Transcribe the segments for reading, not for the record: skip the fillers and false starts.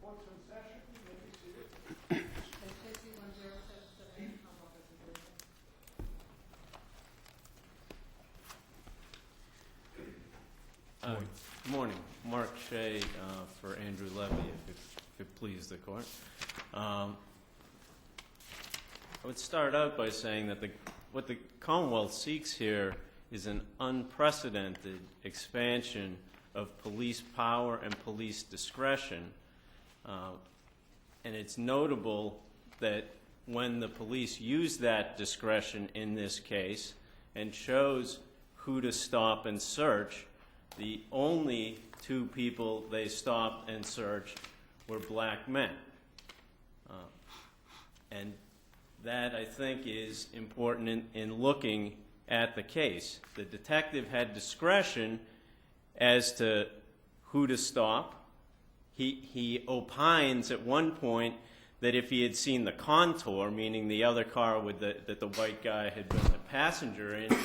Court's in session. You may be seated. SJC-10778, Commonwealth Good morning. Mark Shea for Andrew Levy, if it pleases the court. I would start out by saying that what the Commonwealth seeks here is an unprecedented expansion of police power and police discretion. And it's notable that when the police use that discretion in this case and chose who to stop and search, the only two people they stopped and searched were black men. And that, I think, is important in looking at the case. The detective had discretion as to who to stop. He opines at one point that if he had seen the contour, meaning the other car with that the white guy had been the passenger in,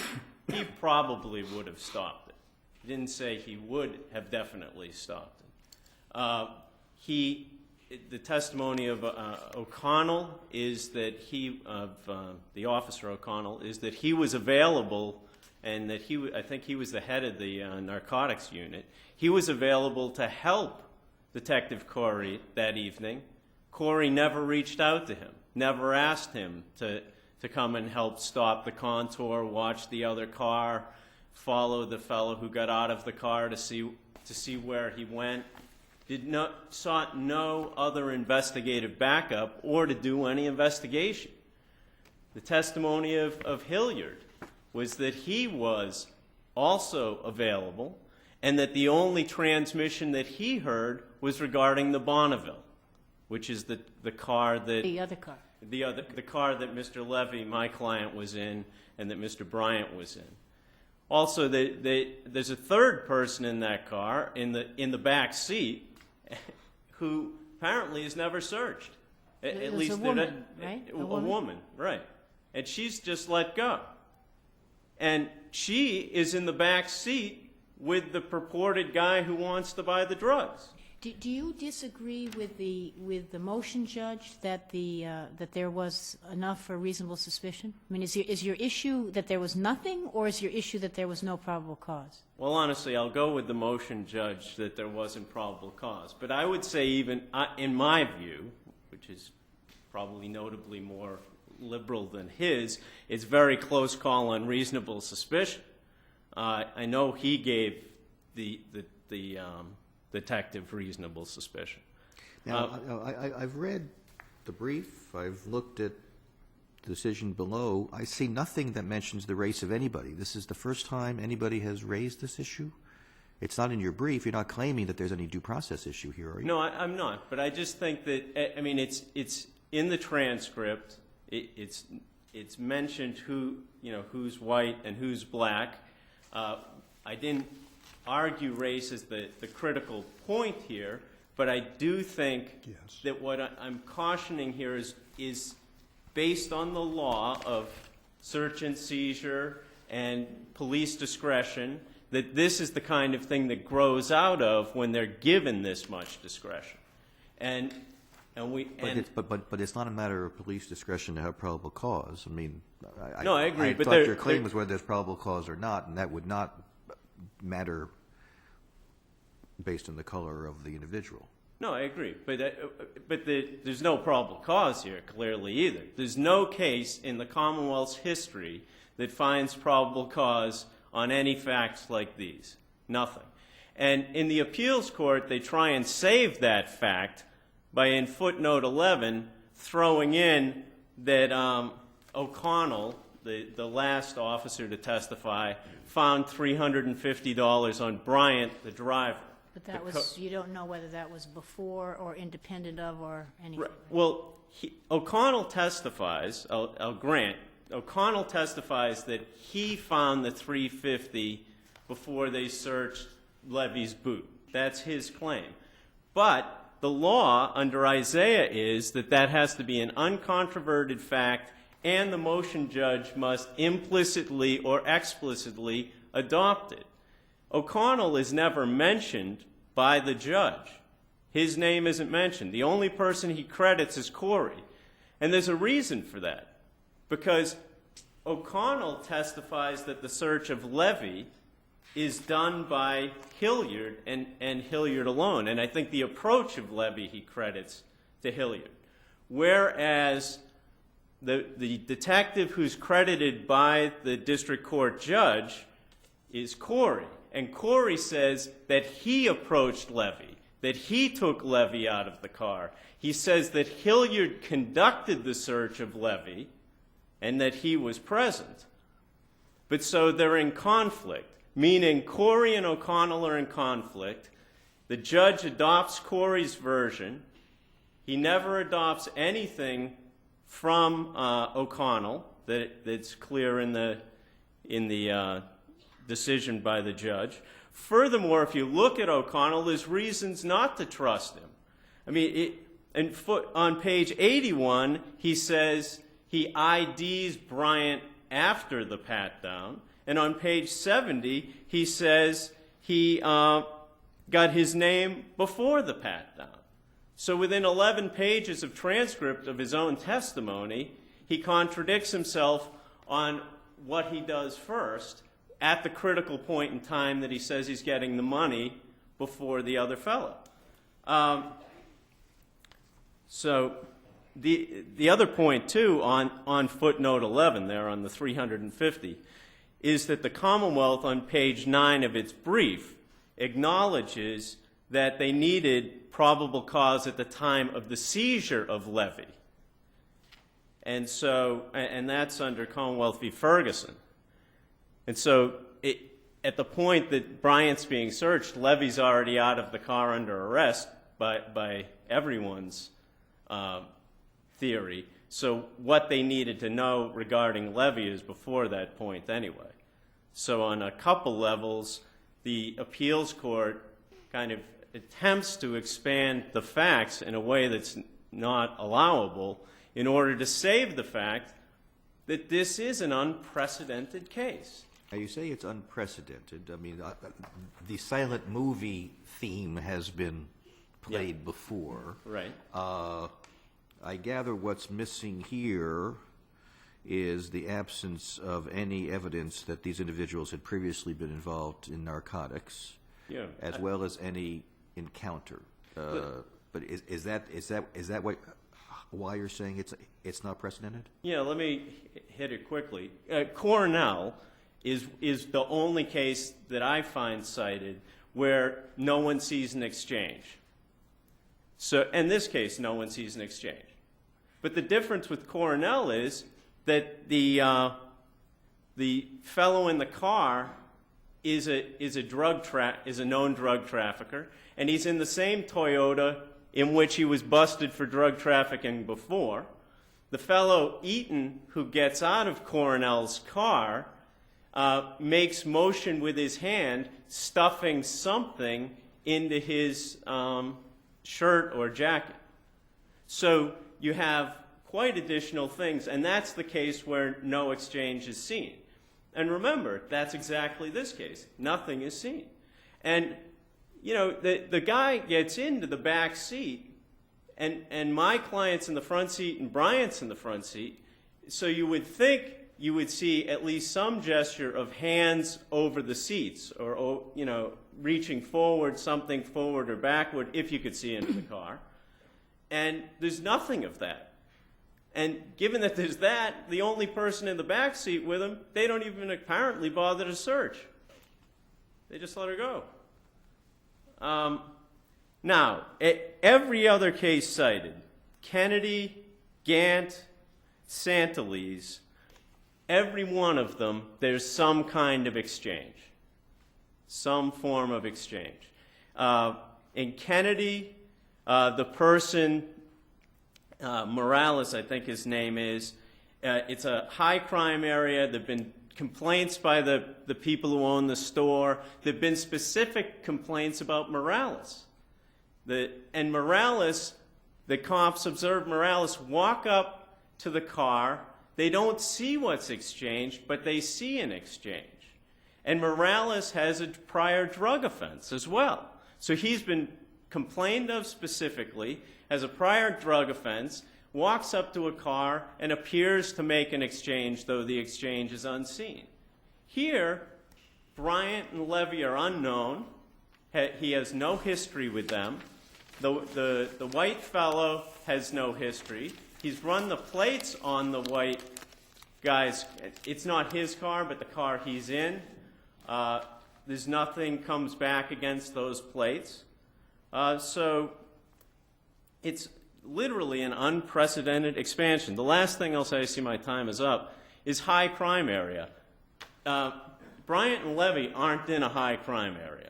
he probably would have stopped it. He didn't say he would have definitely stopped it. The testimony of O'Connell is that the officer O'Connell, is that he was available, and that I think he was the head of the narcotics unit. He was available to help Detective Corey that evening. Corey never reached out to him, never asked him to come and help stop the contour, watch the other car, follow the fellow who got out of the car to see where he went. Sought no other investigative backup or to do any investigation. The testimony of Hilliard was that he was also available, and that the only transmission that he heard was regarding the Bonneville, which is the car that the other car. The car that Mr. Levy, my client, was in, and that Mr. Bryant was in. Also, there's a third person in that car in the back seat who apparently is never searched. At least a woman, right? A woman, right? And she's just let go. And she is in the back seat with the purported guy who wants to buy the drugs. Do you disagree with the motion judge that that there was enough for reasonable suspicion? I mean, is your issue that there was nothing, or is your issue that there was no probable cause? Well, honestly, I'll go with the motion judge that there wasn't probable cause. But I would say, even in my view, which is probably notably more liberal than his, it's very close call on reasonable suspicion. I know he gave the detective reasonable suspicion. Now, I've read the brief. I've looked at the decision below. I see nothing that mentions the race of anybody. This is the first time anybody has raised this issue. It's not in your brief. You're not claiming that there's any due process issue here, are you? No, I'm not. But I just think that, I mean, it's in the transcript. It's mentioned who's white and who's black. I didn't argue race as the critical point here, but I do think that what I'm cautioning here is based on the law of search and seizure and police discretion, that this is the kind of thing that grows out of when they're given this much discretion. But it's not a matter of police discretion to have probable cause. I mean, no, I agree. I but thought your claim was whether there's probable cause or not, and that would not matter based on the color of the individual. No, I agree. But there's no probable cause here, clearly, either. There's no case in the Commonwealth's history that finds probable cause on any facts like these. Nothing. And in the appeals court, they try and save that fact by, in footnote 11, throwing in that O'Connell, the last officer to testify, found $350 on Bryant, the driver. But that was, you don't know whether that was before or independent of or anything. Right. Well, O'Connell testifies, I'll grant, O'Connell testifies that he found the $350 before they searched Levy's boot. That's his claim. But the law under Isaiah is that has to be an uncontroverted fact, and the motion judge must implicitly or explicitly adopt it. O'Connell is never mentioned by the judge His name isn't mentioned. The only person he credits is Corey. And there's a reason for that. Because O'Connell testifies that the search of Levy is done by Hilliard and Hilliard alone. And I think the approach of Levy he credits to Hilliard. Whereas the detective who's credited by the district court judge is Corey. And Corey says that he approached Levy, that he took Levy out of the car. He says that Hilliard conducted the search of Levy and that he was present. But so they're in conflict, meaning Corey and O'Connell are in conflict. The judge adopts Corey's version. He never adopts anything from O'Connell that's clear in the decision by the judge. Furthermore, if you look at O'Connell, there's reasons not to trust him. I mean, on page 81, he says he IDs Bryant after the pat-down. And on page 70, he says he got his name before the pat-down. So within 11 pages of transcript of his own testimony, he contradicts himself on what he does first at the critical point in time that he says he's getting the money before the other fellow. So the other point, too, on footnote 11 there on the 350, is that the Commonwealth on page 9 of its brief acknowledges that they needed probable cause at the time of the seizure of Levy. And that's under Commonwealth v. Ferguson. And so at the point that Bryant's being searched, Levy's already out of the car under arrest by everyone's theory. So what they needed to know regarding Levy is before that point anyway. So on a couple levels, the appeals court kind of attempts to expand the facts in a way that's not allowable in order to save the fact that this is an unprecedented case. Now, you say it's unprecedented. I mean, the silent movie theme has been played before. Right. I gather what's missing here is the absence of any evidence that these individuals had previously been involved in narcotics, as well as any encounter. But is that why you're saying it's not precedented? Yeah, let me hit it quickly. Cornell is the only case that I find cited where no one sees an exchange. So in this case, no one sees an exchange. But the difference with Cornell is that the fellow in the car is a known drug trafficker, and he's in the same Toyota in which he was busted for drug trafficking before. The fellow Eaton, who gets out of Cornell's car, makes motion with his hand, stuffing something into his shirt or jacket. So you have quite additional things, and that's the case where no exchange is seen. And remember, that's exactly this case. Nothing is seen. And, you know, the guy gets into the back seat, and my client's in the front seat and Bryant's in the front seat, so you would think you would see at least some gesture of hands over the seats or, you know, reaching forward, something forward or backward, if you could see into the car. And there's nothing of that. And given that there's that, the only person in the back seat with him, they don't even apparently bother to search. They just let her go. Now, every other case cited, Kennedy, Gant, Santalese, every one of them, there's some kind of exchange, some form of exchange. In Kennedy, the person, Morales, I think his name is, it's a high crime area. There have been complaints by the people who own the store. There have been specific complaints about Morales. And Morales, the cops observe Morales walk up to the car. They don't see what's exchanged, but they see an exchange. And Morales has a prior drug offense as well. So he's been complained of specifically, has a prior drug offense, walks up to a car and appears to make an exchange, though the exchange is unseen. Here, Bryant and Levy are unknown. He has no history with them. The white fellow has no history. He's run the plates on the white guy's. It's not his car, but the car he's in. There's nothing comes back against those plates. So it's literally an unprecedented expansion. The last thing I'll say, I see my time is up, is high crime area. Bryant and Levy aren't in a high crime area.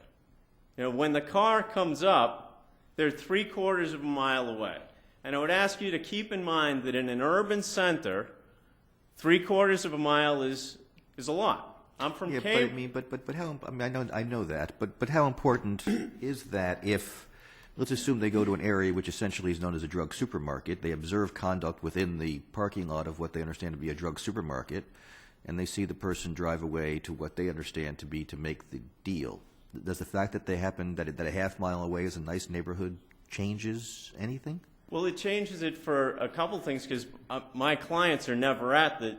You know, when the car comes up, they're 3/4 of a mile away. And I would ask you to keep in mind that in an urban center, 3/4 of a mile is a lot. I'm from Cambridge. But how? I mean, I know that. But how important is that if, let's assume they go to an area which essentially is known as a drug supermarket. They observe conduct within the parking lot of what they understand to be a drug supermarket, and they see the person drive away to what they understand to be to make the deal. Does the fact that they happen that a half mile away is a nice neighborhood changes anything? Well, it changes it for a couple things because my clients never at the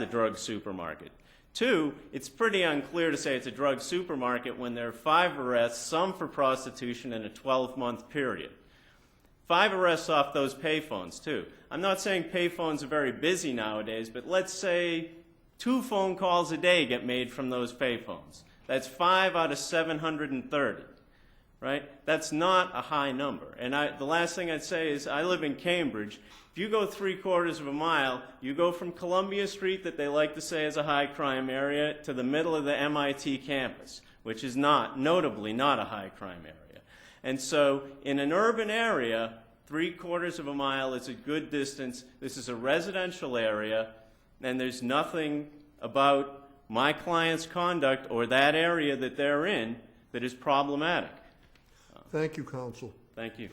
drug supermarket. Two, it's pretty unclear to say it's a drug supermarket when there are 5 arrests, some for prostitution, in a 12-month period. 5 arrests off those payphones, too. I'm not saying payphones are very busy nowadays, but let's say 2 phone calls a day get made from those payphones. That's 5 out of 730, right? That's not a high number. And the last thing I'd say is I live in Cambridge. If you go 3/4 of a mile, you go from Columbia Street, that they like to say is a high crime area, to the middle of the MIT campus, which is notably not a high crime area. And so in an urban area, 3/4 of a mile is a good distance. This is a residential area, and there's nothing about my client's conduct or that area that they're in that is problematic. Thank you, counsel. Thank you.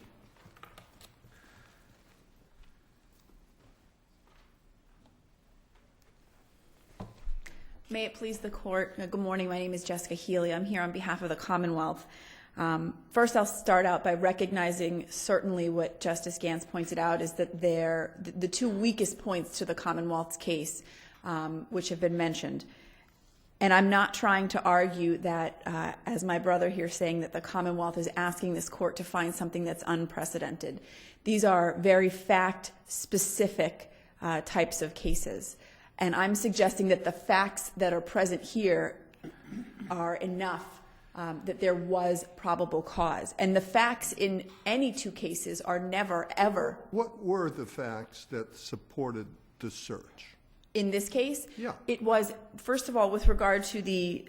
May it please the court. Good morning. My name is Jessica Healy. I'm here on behalf of the Commonwealth. First, I'll start out by recognizing certainly what Justice Gantz pointed out is that the 2 weakest points to the Commonwealth's case, which have been mentioned. And I'm not trying to argue that, as my brother here saying, that the Commonwealth is asking this court to find something that's unprecedented. These are very fact-specific types of cases. And I'm suggesting that the facts that are present here are enough that there was probable cause. And the facts in any 2 cases are never, ever. What were the facts that supported the search? In this case, Yeah. It was, first of all, with regard to the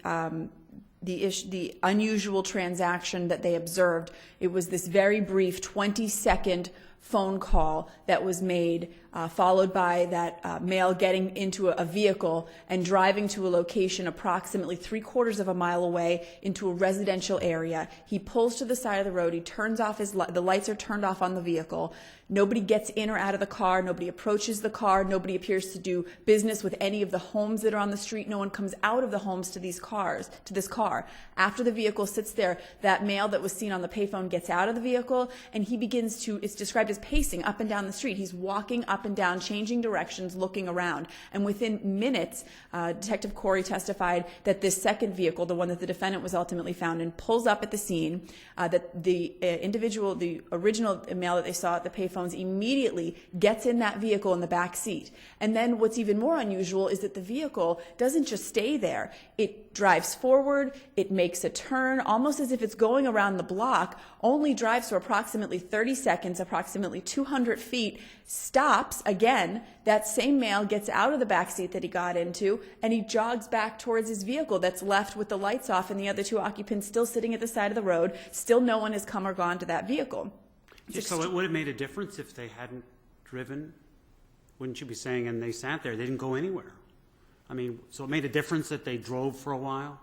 unusual transaction that they observed, it was this very brief 20-second phone call that was made, followed by that male getting into a vehicle and driving to a location approximately 3/4 of a mile away into a residential area. He pulls to the side of the road. He turns off the lights are turned off on the vehicle. Nobody gets in or out of the car. Nobody approaches the car. Nobody appears to do business with any of the homes that are on the street. No one comes out of the homes to this car. After the vehicle sits there, that male that was seen on the payphone gets out of the vehicle, and he begins to, it's described as pacing up and down the street. He's walking up and down, changing directions, looking around. And within minutes, Detective Corey testified that this second vehicle, the one that the defendant was ultimately found in, pulls up at the scene, that the individual, the original male that they saw at the payphone, immediately gets in that vehicle in the back seat. And then what's even more unusual is that the vehicle doesn't just stay there. It drives forward, it makes a turn, almost as if it's going around the block, only drives for approximately 30 seconds, approximately 200 feet, stops again. That same male gets out of the back seat that he got into, and he jogs back towards his vehicle that's left with the lights off and the other 2 occupants still sitting at the side of the road. Still no one has come or gone to that vehicle. So it would have made a difference if they hadn't driven? Wouldn't you be saying, and they sat there, they didn't go anywhere? I mean, so it made a difference that they drove for a while?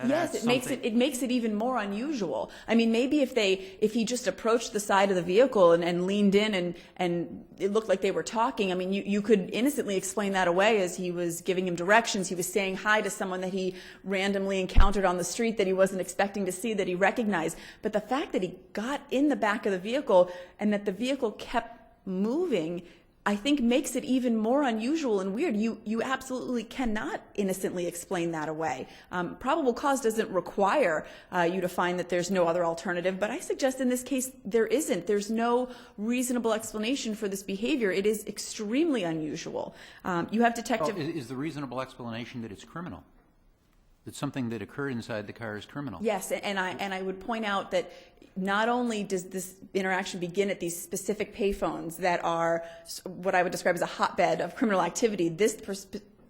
Yes, it makes it even more unusual. I mean, maybe if he just approached the side of the vehicle and leaned in and it looked like they were talking, I mean, you could innocently explain that away as he was giving him directions. He was saying hi to someone that he randomly encountered on the street that he wasn't expecting to see, that he recognized. But the fact that he got in the back of the vehicle and that the vehicle kept moving, I think makes it even more unusual and weird. You absolutely cannot innocently explain that away. Probable cause doesn't require you to find that there's no other alternative, but I suggest in this case there isn't. There's no reasonable explanation for this behavior. It is extremely unusual. You have Detective... Is the reasonable explanation that it's criminal? That something that occurred inside the car is criminal? Yes, and I would point out that not only does this interaction begin at these specific payphones that are what I would describe as a hotbed of criminal activity, this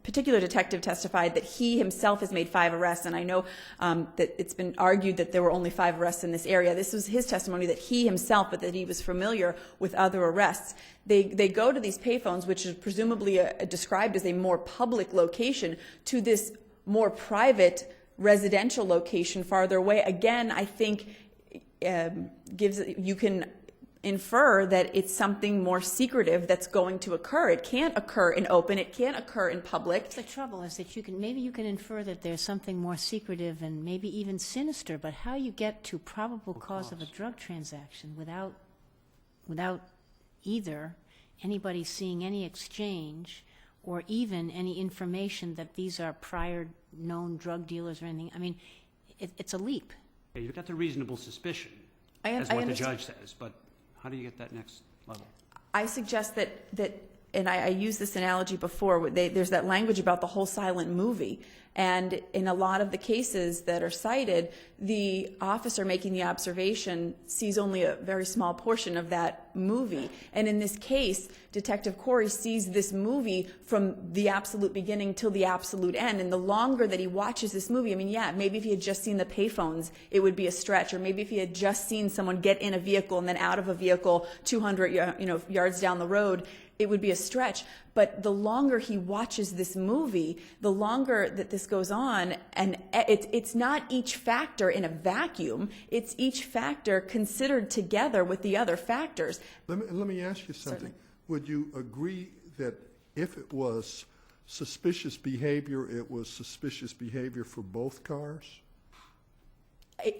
particular detective testified that he himself has made 5 arrests, and I know that it's been argued that there were only 5 arrests in this area. This was his testimony that he himself, but that he was familiar with other arrests. They go to these payphones, which is presumably described as a more public location, to this more private residential location farther away. Again, I think you can infer that it's something more secretive that's going to occur. It can't occur in open. It can't occur in public. The trouble is that maybe you can infer that there's something more secretive and maybe even sinister, but how you get to probable cause of a drug transaction without either anybody seeing any exchange or even any information that these are prior known drug dealers or anything, I mean, it's a leap. Yeah, you've got the reasonable suspicion, I as what the understand. judge says, but how do you get that next level? I suggest that and I used this analogy before, there's that language about the whole silent movie. And in a lot of the cases that are cited, the officer making the observation sees only a very small portion of that movie. And in this case, Detective Corey sees this movie from the absolute beginning till the absolute end. And the longer that he watches this movie, I mean, yeah, maybe if he had just seen the payphones, it would be a stretch. Or maybe if he had just seen someone get in a vehicle and then out of a vehicle 200 yards down the road, it would be a stretch. But the longer he watches this movie, the longer that this goes on, and it's not each factor in a vacuum, it's each factor considered together with the other factors. Let me ask you something. Certainly. Would you agree that if it was suspicious behavior, it was suspicious behavior for both cars?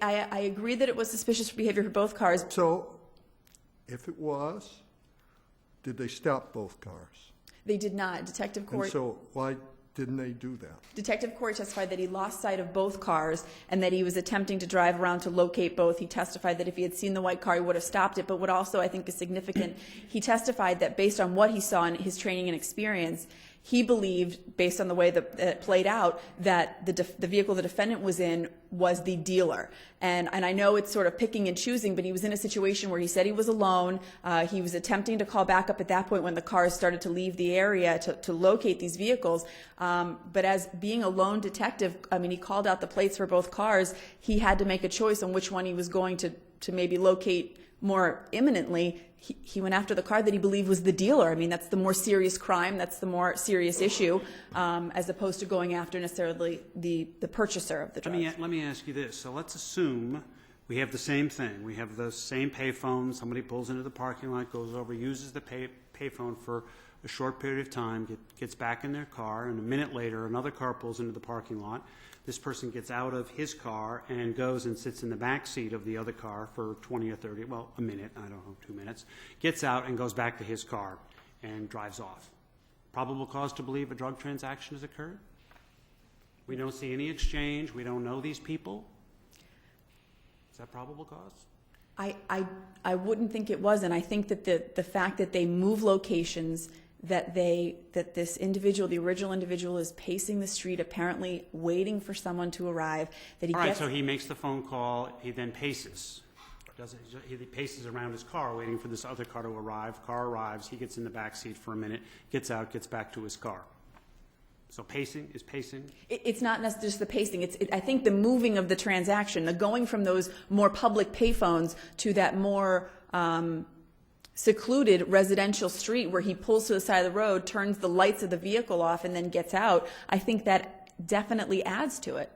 I agree that it was suspicious behavior for both cars. So, if it was, did they stop both cars? They did not. Detective Corey. And so why didn't they do that? Detective Corey testified that he lost sight of both cars and that he was attempting to drive around to locate both. He testified that if he had seen the white car, he would have stopped it. But what also I think is significant, he testified that based on what he saw in his training and experience, he believed, based on the way that it played out, that the vehicle the defendant was in was the dealer. And I know it's sort of picking and choosing, but he was in a situation where he said he was alone. He was attempting to call back up at that point when the cars started to leave the area to locate these vehicles. But as being a lone detective, I mean, he called out the plates for both cars. He had to make a choice on which one he was going to maybe locate more imminently. He went after the car that he believed was the dealer. I mean, that's the more serious crime. That's the more serious issue, as opposed to going after necessarily the purchaser of the drugs. Let me ask you this. So let's assume we have the same thing. We have the same payphone. Somebody pulls into the parking lot, goes over, uses the payphone for a short period of time, gets back in their car, and a minute later, another car pulls into the parking lot. This person gets out of his car and goes and sits in the back seat of the other car for 20 or 30, well, a minute, I don't know, 2 minutes, gets out and goes back to his car and drives off. Probable cause to believe a drug transaction has occurred? We don't see any exchange. We don't know these people. Is that probable cause? I wouldn't think it was, and I think that the fact that they move locations, that this individual, the original individual, is pacing the street, apparently waiting for someone to arrive. That he All right, gets, so he makes the phone call. He then paces. He paces around his car, waiting for this other car to arrive. Car arrives. He gets in the back seat for a minute, gets out, gets back to his car. So pacing is pacing? It's not necessarily just the pacing. I think the moving of the transaction, the going from those more public payphones to that more secluded residential street where he pulls to the side of the road, turns the lights of the vehicle off, and then gets out, I think that definitely adds to it.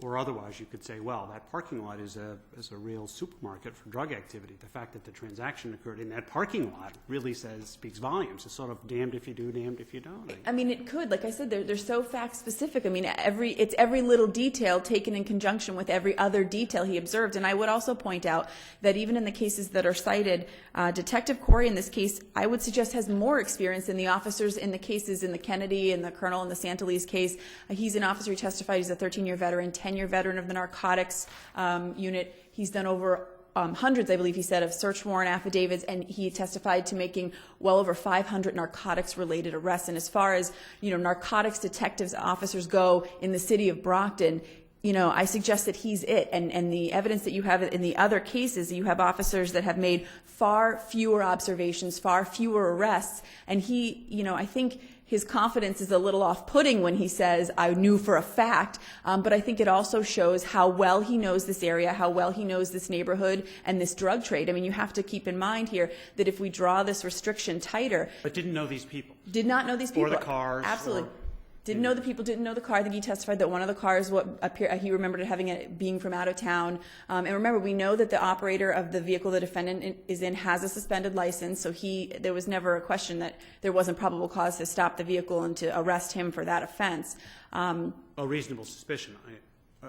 Or otherwise, you could say, well, that parking lot is a real supermarket for drug activity. The fact that the transaction occurred in that parking lot really speaks volumes. It's sort of damned if you do, damned if you don't. I mean, it could. Like I said, they're so fact specific. I mean, it's every little detail taken in conjunction with every other detail he observed. And I would also point out that even in the cases that are cited, Detective Corey in this case, I would suggest, has more experience than the officers in the cases in the Kennedy and the Colonel and the Santolese case. He's an officer who testified. He's a 13-year veteran, 10-year veteran of the narcotics unit. He's done over hundreds, I believe he said, of search warrant affidavits, and he testified to making well over 500 narcotics-related arrests. And as far as, narcotics detectives, officers go in the city of Brockton, I suggest that he's it. And the evidence that you have in the other cases, you have officers that have made far fewer observations, far fewer arrests. And he, I think his confidence is a little off-putting when he says, I knew for a fact. But I think it also shows how well he knows this area, how well he knows this neighborhood and this drug trade. I mean, you have to keep in mind here that if we draw this restriction tighter. But didn't know these people. Did not know these people. Or the cars. Absolutely. Didn't know the people, didn't know the car. I think he testified that one of the cars, he remembered it being from out of town. And remember, we know that the operator of the vehicle the defendant is in has a suspended license, so there was never a question that there wasn't probable cause to stop the vehicle and to arrest him for that offense. A reasonable suspicion.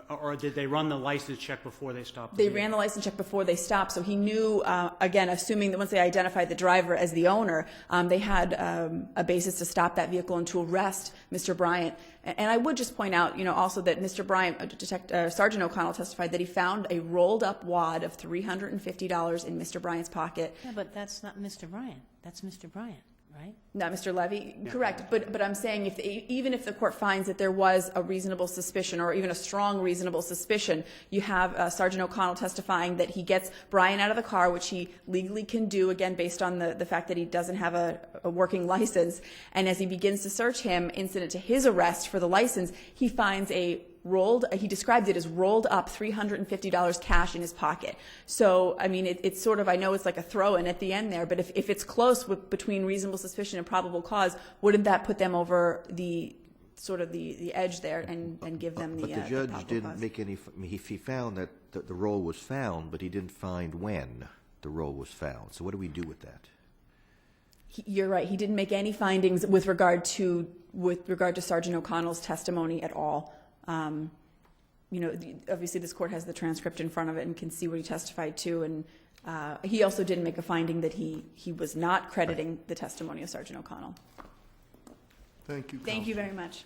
Or did they run the license check before they stopped? They ran the license check before they stopped, so he knew, again, assuming that once they identified the driver as the owner, they had a basis to stop that vehicle and to arrest Mr. Bryant. And I would just point out, also that Mr. Bryant, Sergeant O'Connell testified that he found a rolled-up wad of $350 in Mr. Bryant's pocket. Yeah, but that's not Mr. Bryant. That's Mr. Bryant, right? Not Mr. Levy, correct. But I'm saying even if the court finds that there was a reasonable suspicion or even a strong reasonable suspicion, you have Sergeant O'Connell testifying that he gets Brian out of the car, which he legally can do, again, based on the fact that he doesn't have a working license. And as he begins to search him, incident to his arrest for the license, he finds he described it as rolled up $350 cash in his pocket. So, I mean, it's sort of, I know it's like a throw-in at the end there, but if it's close between reasonable suspicion and probable cause, wouldn't that put them over the edge there and give them the But the judge probable didn't cause? make any, he found that the roll was found, but he didn't find when the roll was found. So what do we do with that? You're right. He didn't make any findings with regard to Sergeant O'Connell's testimony at all. Obviously this court has the transcript in front of it and can see what he testified to, and he also didn't make a finding that he was not crediting the testimony of Sergeant O'Connell. Thank you, Thank you Counsel. very much.